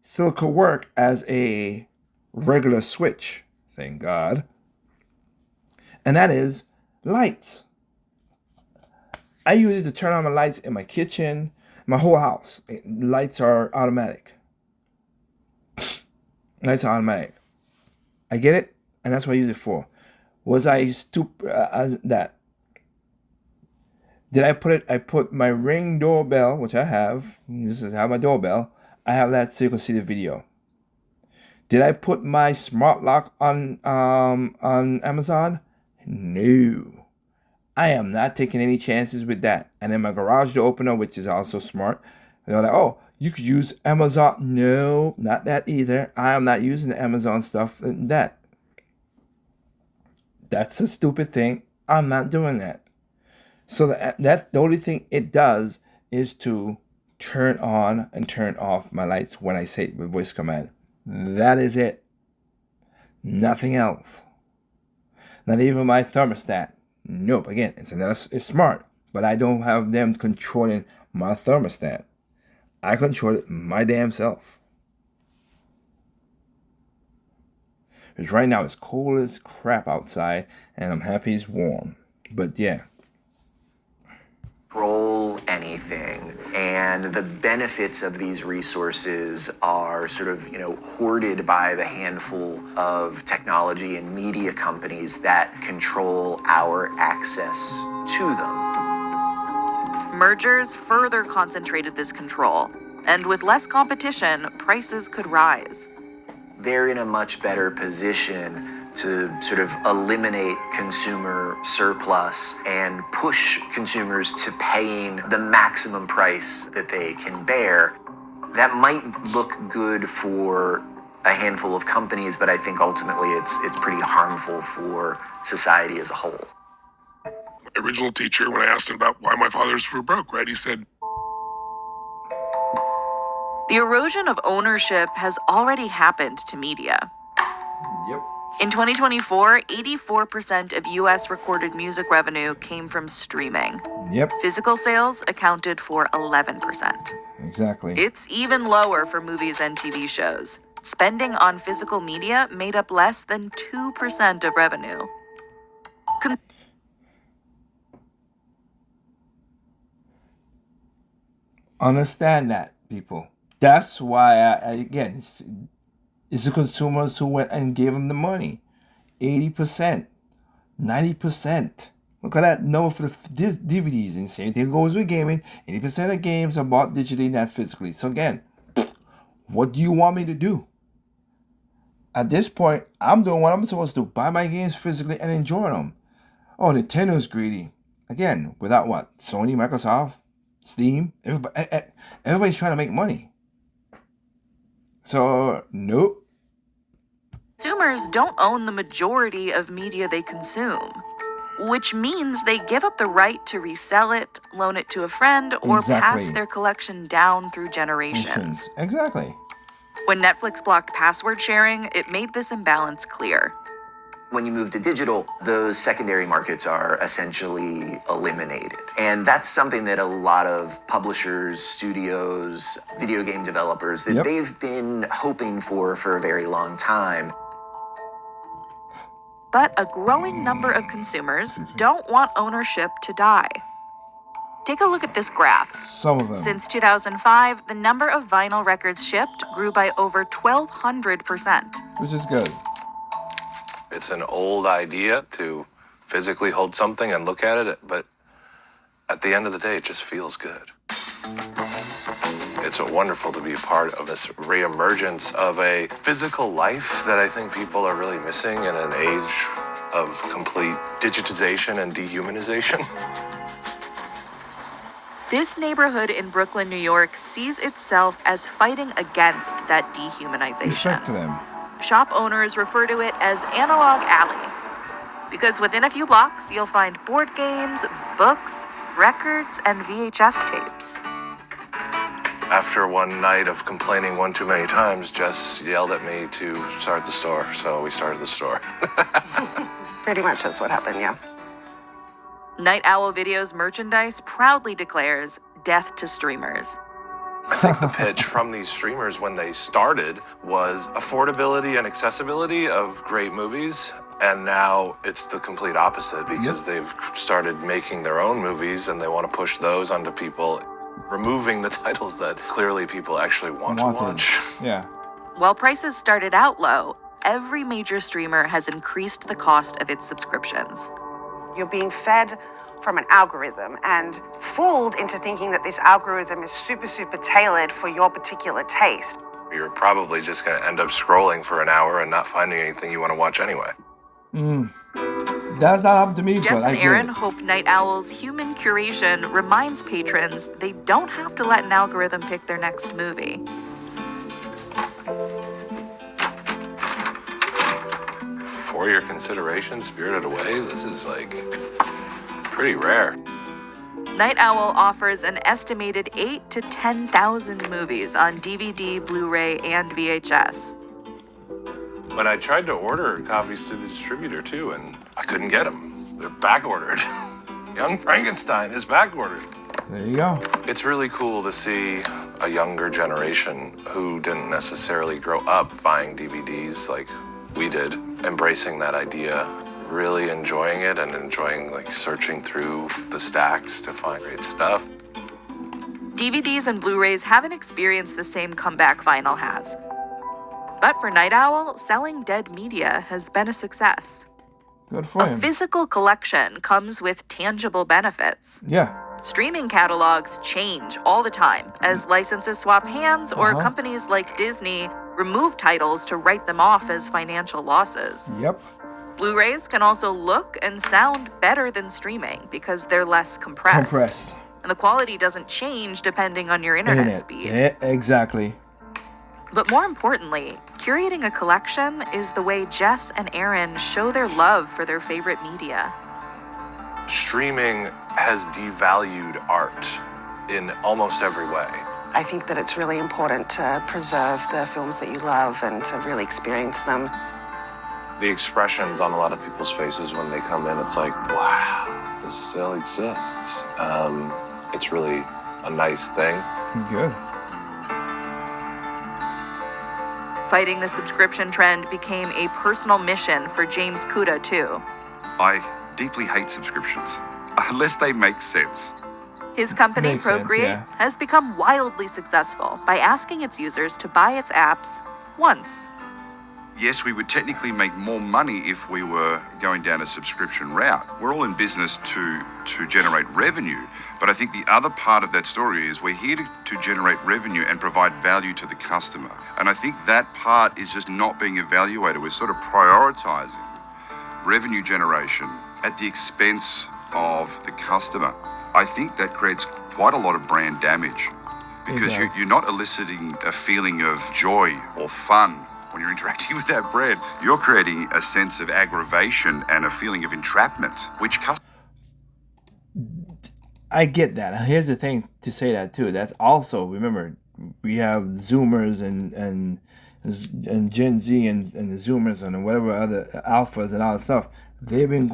still could work as a regular switch, thank God. And that is lights. I use it to turn on my lights in my kitchen, my whole house. Lights are automatic. Lights are automatic. I get it, and that's what I use it for. Was I stupid that? Did I put it? I put my Ring doorbell, which I have. This is how my doorbell. I have that so you can see the video. Did I put my smart lock on Amazon? No. I am not taking any chances with that. And then my garage door opener, which is also smart. They're like, oh, you could use Amazon. No, not that either. I am not using the Amazon stuff. That's a stupid thing. I'm not doing that. So that the only thing it does is to turn on and turn off my lights when I say it with voice command. That is it. Nothing else. Not even my thermostat. Nope. Again, it's smart, but I don't have them controlling my thermostat. I control it my damn self. Because right now it's cold as crap outside, and I'm happy it's warm. But yeah. Control anything, and the benefits of these resources are sort of, hoarded by the handful of technology and media companies that control our access to them. Mergers further concentrated this control, and with less competition, prices could rise. They're in a much better position to sort of eliminate consumer surplus and push consumers to paying the maximum price that they can bear. That might look good for a handful of companies, but I think ultimately it's pretty harmful for society as a whole. My original teacher, when I asked him about why my fathers were broke, right, he said, the erosion of ownership has already happened to media. Yep. In 2024, 84% of U.S. recorded music revenue came from streaming. Yep. Physical sales accounted for 11%. Exactly. It's even lower for movies and TV shows. Spending on physical media made up less than 2% of revenue. Understand that, people. That's why, again, it's the consumers who went and gave them the money. 80%, 90%. Look at that number for the DVDs. And same thing goes with gaming. 80% of games are bought digitally, not physically. So again, What do you want me to do? At this point, I'm doing what I'm supposed to do. Buy my games physically and enjoy them. Oh, Nintendo's greedy. Again, without what? Sony, Microsoft, Steam? Everybody's trying to make money. So, nope. Consumers don't own the majority of media they consume, which means they give up the right to resell it, loan it to a friend, or pass their collection down through generations. Exactly. When Netflix blocked password sharing, it made this imbalance clear. When you move to digital, those secondary markets are essentially eliminated. And that's something that a lot of publishers, studios, video game developers, that they've been hoping for a very long time. But a growing number of consumers don't want ownership to die. Take a look at this graph. Some of them. Since 2005, the number of vinyl records shipped grew by over 1,200%. Which is good. It's an old idea to physically hold something and look at it, but at the end of the day, it just feels good. It's wonderful to be a part of this reemergence of a physical life that I think people are really missing in an age of complete digitization and dehumanization. This neighborhood in Brooklyn, New York sees itself as fighting against that dehumanization. Respect to them. Shop owners refer to it as Analog Alley, because within a few blocks, you'll find board games, books, records, and VHS tapes. After one night of complaining one too many times, Jess yelled at me to start the store, so we started the store. Pretty much that's what happened, yeah. Night Owl Video's merchandise proudly declares death to streamers. I think the pitch from these streamers when they started was affordability and accessibility of great movies. And now it's the complete opposite because they've started making their own movies and they want to push those onto people, removing the titles that clearly people actually want to watch. Yeah. While prices started out low, every major streamer has increased the cost of its subscriptions. You're being fed from an algorithm and fooled into thinking that this algorithm is super, super tailored for your particular taste. You're probably just going to end up scrolling for an hour and not finding anything you want to watch anyway. That's not up to me, Jess but I and get Aaron it. hope Night Owl's human curation reminds patrons they don't have to let an algorithm pick their next movie. For your consideration, Spirited Away, this is like pretty rare. Night Owl offers an estimated 8,000 to 10,000 movies on DVD, Blu-ray, and VHS. But I tried to order copies through the distributor too, and I couldn't get them. They're back-ordered. Young Frankenstein is back-ordered. There you go. It's really cool to see a younger generation who didn't necessarily grow up buying DVDs like we did, embracing that idea, really enjoying it and enjoying like searching through the stacks to find great stuff. DVDs and Blu-rays haven't experienced the same comeback vinyl has. But for Night Owl, selling dead media has been a success. Good for A him. physical collection comes with tangible benefits. Yeah. Streaming catalogs change all the time as licenses swap hands or companies like Disney remove titles to write them off as financial losses. Yep. Blu-rays can also look and sound better than streaming because they're less compressed. And the quality doesn't change depending on your internet speed. Yeah, exactly. But more importantly, curating a collection is the way Jess and Aaron show their love for their favorite media. Streaming has devalued art in almost every way. I think that it's really important to preserve the films that you love and to really experience them. The expressions on a lot of people's faces when they come in, it's like, wow, this still exists. It's really a nice thing. Good. Fighting the subscription trend became a personal mission for James Kuda, too. I deeply hate subscriptions, unless they make sense. His company, Makes sense, Procreate, yeah. has become wildly successful by asking its users to buy its apps once. yes, we would technically make more money if we were going down a subscription route. We're all in business to generate revenue, but I think the other part of that story is we're here to generate revenue and provide value to the customer. And I think that part is just not being evaluated. We're sort of prioritizing revenue generation at the expense of the customer. I think that creates quite a lot of brand damage because you're not eliciting a feeling of joy or fun when you're interacting with that brand. You're creating a sense of aggravation and a feeling of entrapment, which I get that. Here's the thing to say that too. That's also, remember, we have Zoomers and Gen Z and the Zoomers and whatever other alphas and all that stuff. They've been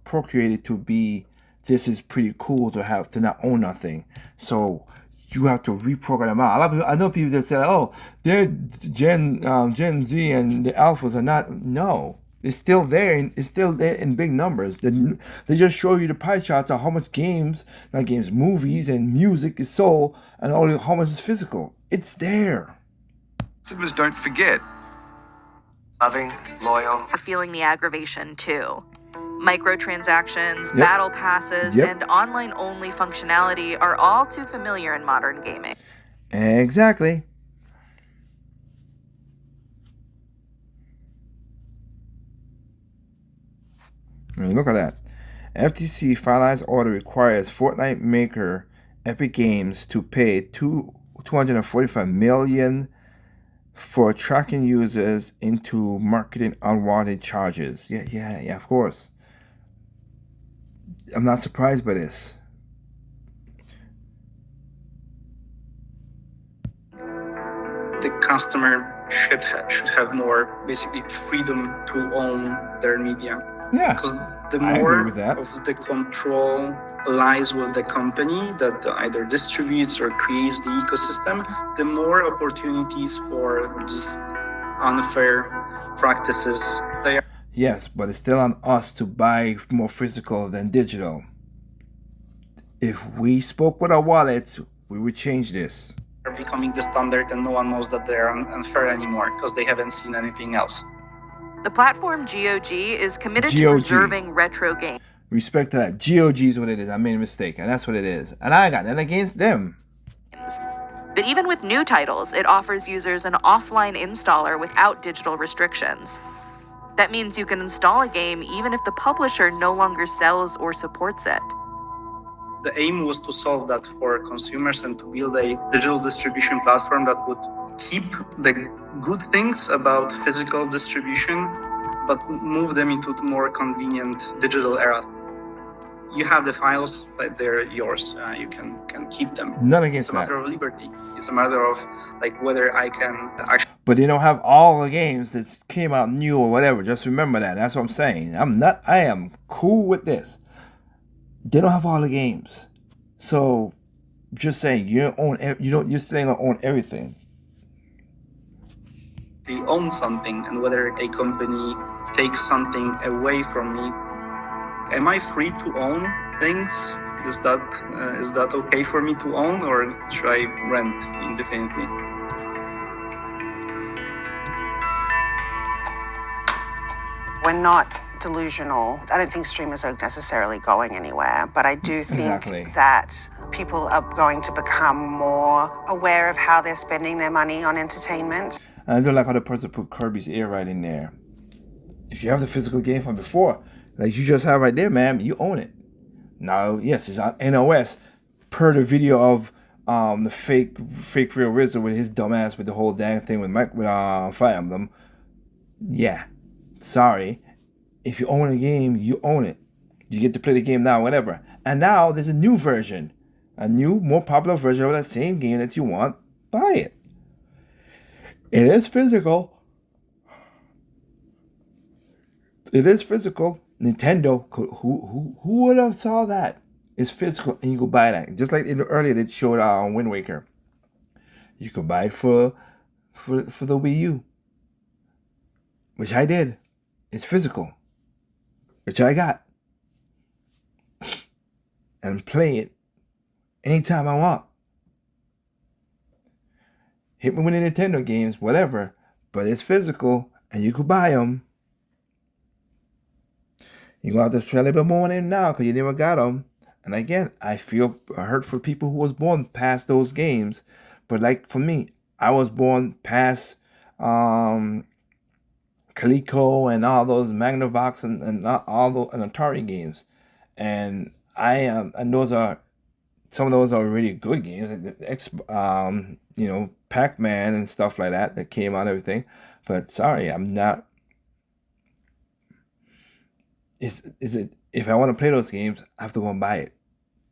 procreated to be. This is pretty cool to not own nothing. So you have to reprogram them out. A lot of people, I know people that say, "Oh, they're Gen Z and the alphas are not." No, it's still there. It's still there in big numbers. They just show you the pie charts of how much movies and music is sold, and how much is physical. It's there. Customers don't forget. Loving, loyal. Are feeling the aggravation too. Microtransactions, battle passes, and online-only functionality are all too familiar in modern gaming. Exactly. I mean, look at that. FTC finalized order requires Fortnite maker Epic Games to pay $245 million for tracking users into marketing unwanted charges. Yeah, of course. I'm not surprised by this. The customer should have more, basically, freedom to own their media. Yeah, because the I more agree with that. of the control lies with the company that either distributes or creates the ecosystem, the more opportunities for just unfair practices they are. Yes, but it's still on us to buy more physical than digital. If we spoke with our wallets, we would change this. Are becoming the standard, and no one knows that they're unfair anymore because they haven't seen anything else. The platform GOG is committed to GOG. preserving retro games. Respect to that. GOG is what it is. I made a mistake, and that's what it is. And I got nothing against them. But even with new titles, it offers users an offline installer without digital restrictions. That means you can install a game even if the publisher no longer sells or supports it. The aim was to solve that for consumers and to build a digital distribution platform that would keep the good things about physical distribution, but move them into the more convenient digital era. You have the files, but they're yours. You can keep them. None against It's a matter of liberty. It's a matter of whether I can actually. But they don't have all the games that came out new or whatever. Just remember that. That's what I'm saying. I am cool with this. They don't have all the games. So just saying you're saying I own everything. They own something, and whether a company takes something away from me, am I free to own things? Is that okay for me to own, or should I rent indefinitely? We're not delusional. I don't think streamers are necessarily going anywhere, but I do think that people are going to become more aware of how they're spending their money on entertainment. And I don't like how the person put Kirby's Air right in there. If you have the physical game from before, like you just have right there, man, you own it. Now, yes, it's on NOS per the video of the fake Real RZA with his dumbass with the whole dang thing with Fire Emblem. Yeah, sorry. If you own a game, you own it. You get to play the game now, whatever. And now there's a new version, a new, more popular version of that same game that you want. Buy it. It is physical. It is physical. Nintendo, who would have saw that? It's physical, and you go buy that. Just like earlier they showed on Wind Waker. You could buy it for the Wii U, which I did. It's physical, which I got, and play it anytime I want. Hit me with the Nintendo games, whatever. but it's physical, and you could buy them. You're going to have to spend a little bit more money now because you never got them. And again, I feel hurt for people who was born past those games. But like for me, I was born past Coleco and all those Magnavox and all those and Atari games. And and those are, some of those are really good games. Pac-Man and stuff like that came out and everything. But sorry, I'm not. Is it, if I want to play those games, I have to go and buy it.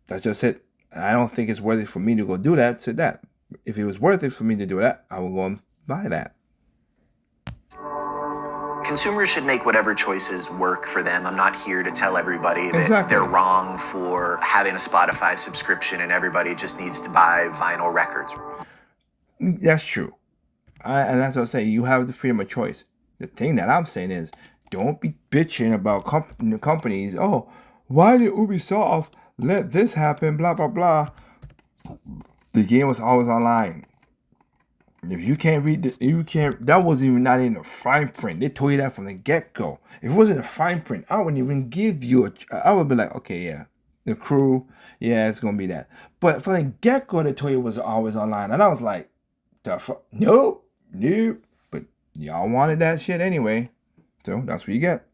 That's just it. I don't think it's worth it for me to go do that. So that if it was worth it for me to do that, I would go and buy that. Consumers should make whatever choices work for them. I'm not here to tell everybody that they're wrong for having a Spotify subscription and everybody just needs to buy vinyl records. That's true. And that's what I'm saying. You have the freedom of choice. The thing that I'm saying is, don't be bitching about companies. Oh, why did Ubisoft let this happen? Blah, blah, blah. The game was always online. If you can't read that wasn't even not in the fine print. They told you that from the get-go. If it wasn't a fine print, I wouldn't even give you I would be like, okay, yeah. The crew, yeah, it's going to be that. But from the get-go, they told you it was always online. And I was like, the fuck? Nope. But y'all wanted that shit anyway. So that's what you get.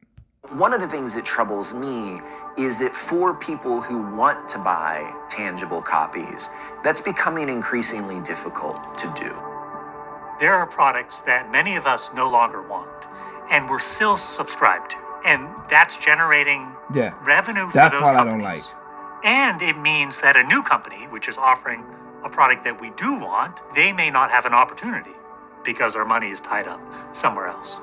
One of the things that troubles me is that for people who want to buy tangible copies, that's becoming increasingly difficult to do. There are products that many of us no longer want, and we're still subscribed to. And that's generating revenue for those companies. That part I don't like. And it means that a new company, which is offering a product that we do want, they may not have an opportunity because our money is tied up somewhere else.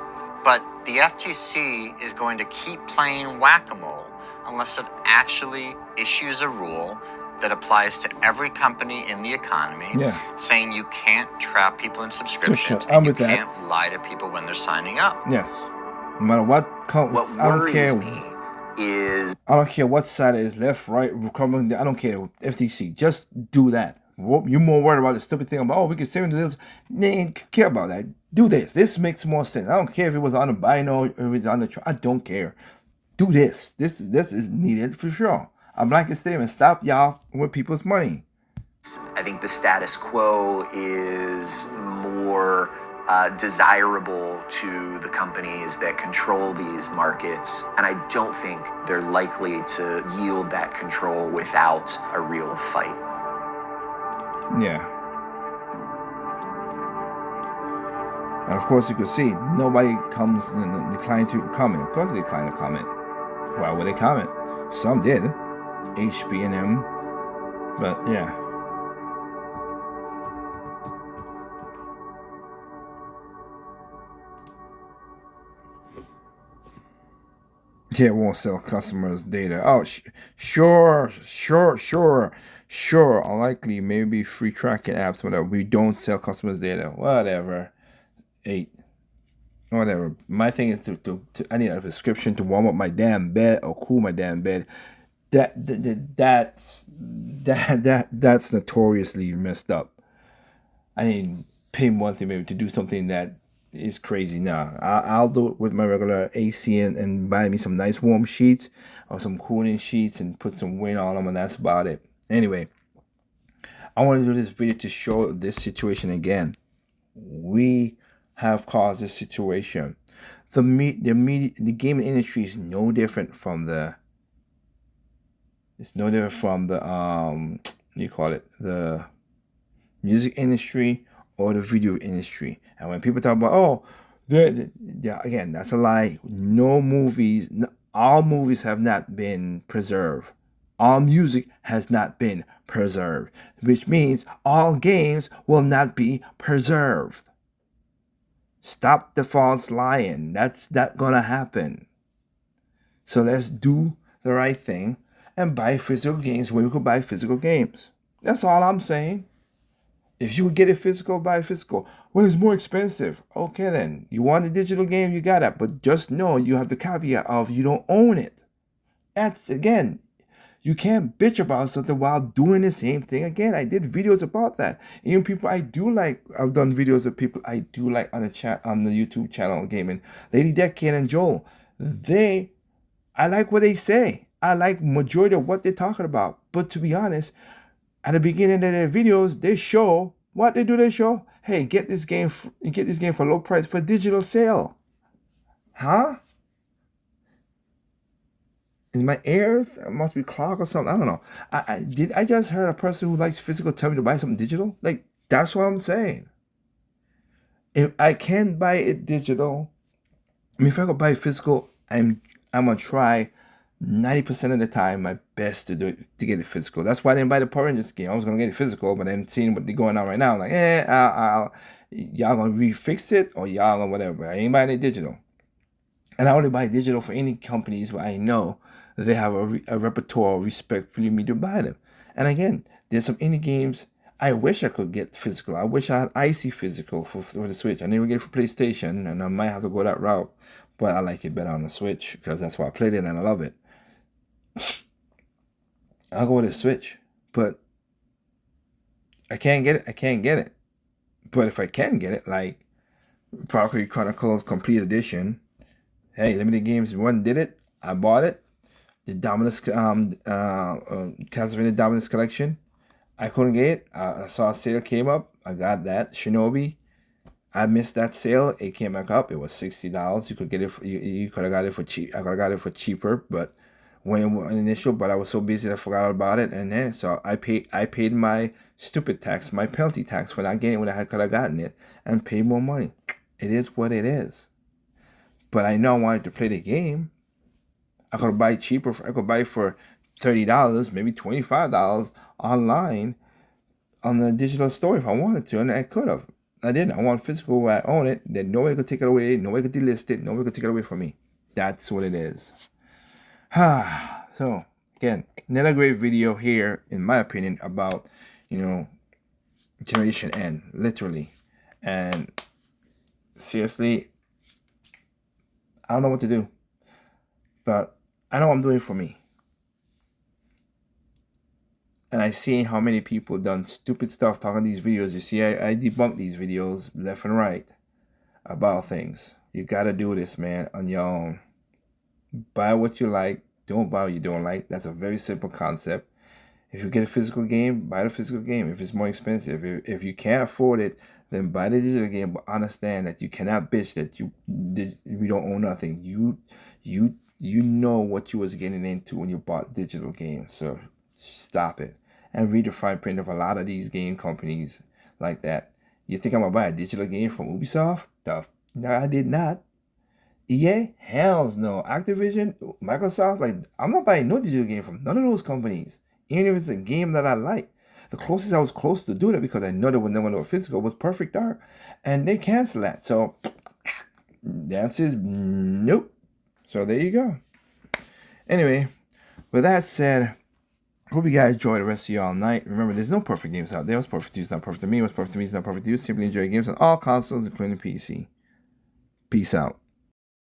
But the FTC is going to keep playing whack-a-mole unless it actually issues a rule that applies to every company in the economy, saying you can't trap people in subscriptions and you can't lie to people when they're signing up. Yes. No matter what worries I don't care. I don't care what side it is, left, right, Republican, I don't care. FTC, just do that. You're more worried about the stupid thing about, we can send you this. They ain't care about that. Do this. This makes more sense. I don't care if it was on the Bino, if it was on the. I don't care. Do this. This is needed for sure. I'm like a statement. Stop y'all with people's money. I think the status quo is more desirable to the companies that control these markets, and I don't think they're likely to yield that control without a real fight. Yeah. And of course, you can see nobody comes and declined to comment. Of course, they declined to comment. Why would they comment? Some did. HP and M. But yeah. Yeah, it won't sell customers' data. Oh, sure. Unlikely, maybe free tracking apps, whatever. We don't sell customers' data. Whatever. 8. Whatever. My thing is to I need a prescription to warm up my damn bed or cool my damn bed. That's notoriously messed up. I need pay monthly maybe to do something that is crazy. Now I'll do it with my regular AC and buy me some nice warm sheets or some cooling sheets and put some wind on them, and that's about it. Anyway, I want to do this video to show this situation again. We have caused this situation. The gaming industry is no different from the. It's no different from the the music industry or the video industry. And when people talk about again, that's a lie. All movies have not been preserved. All music has not been preserved, which means all games will not be preserved. Stop the false lying. That's not gonna happen. So let's do the right thing and buy physical games when we could buy physical games. That's all I'm saying. If you get it physical, buy physical. Well, it's more expensive. Okay then. You want a digital game, you got it. But just know you have the caveat of you don't own it. That's, again, You can't bitch about something while doing the same thing again. I did videos about that. Even people I do like, I've done videos of people I do like on the chat, on the YouTube channel gaming. Lady Decade and Joel, I like what they say. I like majority of what they're talking about. But to be honest, at the beginning of their videos, they show what they do. They show, hey, get this game for low price for digital sale. Huh? Is my ears? It must be clogged or something. I don't know. I just heard a person who likes physical tell me to buy something digital? Like, that's what I'm saying. If I can buy it digital, I mean, if I could buy it physical, I'm gonna try 90% of the time my best to do it, to get it physical. That's why I didn't buy the Power Rangers game. I was gonna get it physical, but then seeing what they're going on right now, I'm like, y'all gonna refix it or y'all gonna whatever. I ain't buying it digital. And I only buy digital for any companies where I know that they have a repertoire of respect for me to buy them. And again, there's some indie games I wish I could get physical. I wish I had Icy physical for the Switch. I never get it for PlayStation, and I might have to go that route. But I like it better on the Switch because that's why I played it and I love it. I'll go with the Switch, but I can't get it. But if I can get it, like Valkyrie Chronicles Complete Edition, hey, Limited Games 1 did it. I bought it. The Dominus, Castlevania Dominus Collection, I couldn't get it. I saw a sale came up. I got that. Shinobi, I missed that sale. It came back up. It was $60. You could get it. You could have got it for cheap. I could have got it for cheaper, but when it was initial. But I was so busy I forgot about it, and then so I paid my stupid tax, my penalty tax for not getting it when I could have gotten it, and paid more money. It is what it is. But I know I wanted to play the game. I could buy it cheaper. I could buy it for $30, maybe $25 online on the digital store if I wanted to, and I could have. I didn't. I want physical where I own it. That nobody could take it away. Nobody could delist it. Nobody could take it away from me. That's what it is. So again, another great video here, in my opinion, about Generation N, literally, and seriously, I don't know what to do, but I know I'm doing it for me. And I see how many people done stupid stuff talking these videos. You see, I debunk these videos left and right about things. You gotta do this, man, on your own. Buy what you like. Don't buy what you don't like. That's a very simple concept. If you get a physical game, buy the physical game. If it's more expensive, if you can't afford it, then buy the digital game. But understand that you cannot bitch that you don't own nothing. You know what you was getting into when you bought digital games. So stop it. And read the fine print of a lot of these game companies like that. You think I'm gonna buy a digital game from Ubisoft? No, I did not. EA? Hells no. Activision? Microsoft? Like, I'm not buying no digital game from none of those companies. Even if it's a game that I like. The closest I was close to doing it, because I know they would never know physical, was Perfect Dark. And they canceled that. So, the answer is nope. So, there you go. Anyway, with that said, hope you guys enjoy the rest of y'all night. Remember, there's no perfect games out there. What's perfect to you is not perfect to me. What's perfect to me is not perfect to you. Simply enjoy games on all consoles, including PC. Peace out.